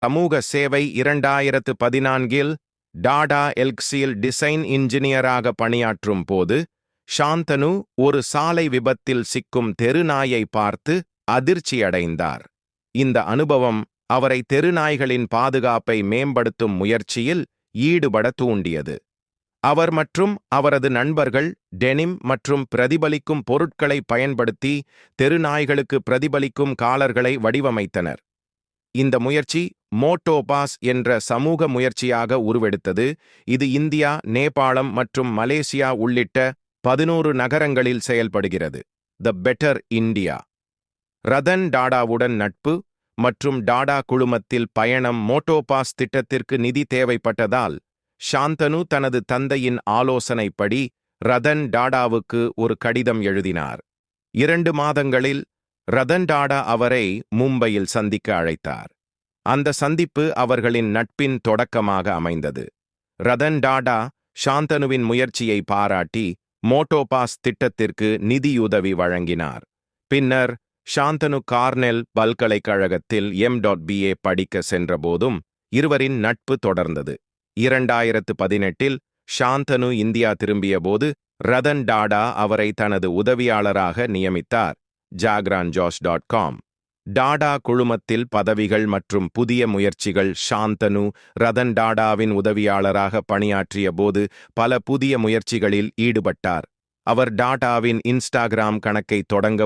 சமூக சேவை 2014இல் டாடா எல்க்ஸில் டிசைன் இன்ஜினியராக பணியாற்றும் போது சாந்தனு ஒரு சாலை விபத்தில் சிக்கும் தெருநாயை பார்த்து அதிர்ச்சியடைந்தார். இந்த அனுபவம் அவரை தெருநாய்களின் பாதுகாப்பை மேம்படுத்தும் முயற்சியில் ஈடுபட தூண்டியது. அவர் மற்றும் அவரது நண்பர்கள் டெனிம் மற்றும் பிரதிபலிக்கும் பொருட்களை பயன்படுத்தி தெருநாய்களுக்கு பிரதிபலிக்கும் காலர்களை வடிவமைத்தனர். இந்த முயற்சி மோட்டோபாஸ் என்ற சமூக முயற்சியாக உருவெடுத்தது. இது இந்தியா, நேபாளம் மற்றும் மலேசியா உள்ளிட்ட 11 நகரங்களில் செயல்படுகிறது. The better India. ரதன் டாடாவுடன் நட்பு மற்றும் டாடா குழுமத்தில் பயணம். மோட்டோபாஸ் திட்டத்திற்கு நிதி தேவைப்பட்டதால் சாந்தனு தனது தந்தையின் ஆலோசனைப்படி ரதன் டாடாவுக்கு ஒரு கடிதம் எழுதினார். 2 மாதங்களில் ரதன் டாடா அவரை மும்பையில் சந்திக்க அழைத்தார். அந்த சந்திப்பு அவர்களின் நட்பின் தொடக்கமாக அமைந்தது. ரதன் டாடா சாந்தனுவின் முயற்சியை பாராட்டி மோட்டோபாஸ் திட்டத்திற்கு நிதியுதவி வழங்கினார். பின்னர் சாந்தனு கார்னெல் பல்கலைக்கழகத்தில் M.BA படிக்க சென்றபோதும் இருவரின் நட்பு தொடர்ந்தது. 2018இல் சாந்தனு இந்தியா திரும்பியபோது ரதன் டாடா அவரை தனது உதவியாளராக நியமித்தார். jagranjosh.com. டாடா குழுமத்தில் பதவிகள் மற்றும் புதிய முயற்சிகள். சாந்தனு ரதன் டாடாவின் உதவியாளராக பணியாற்றிய போது பல புதிய முயற்சிகளில் ஈடுபட்டார். அவர் டாடாவின் இன்ஸ்டாகிராம் கணக்கை தொடங்க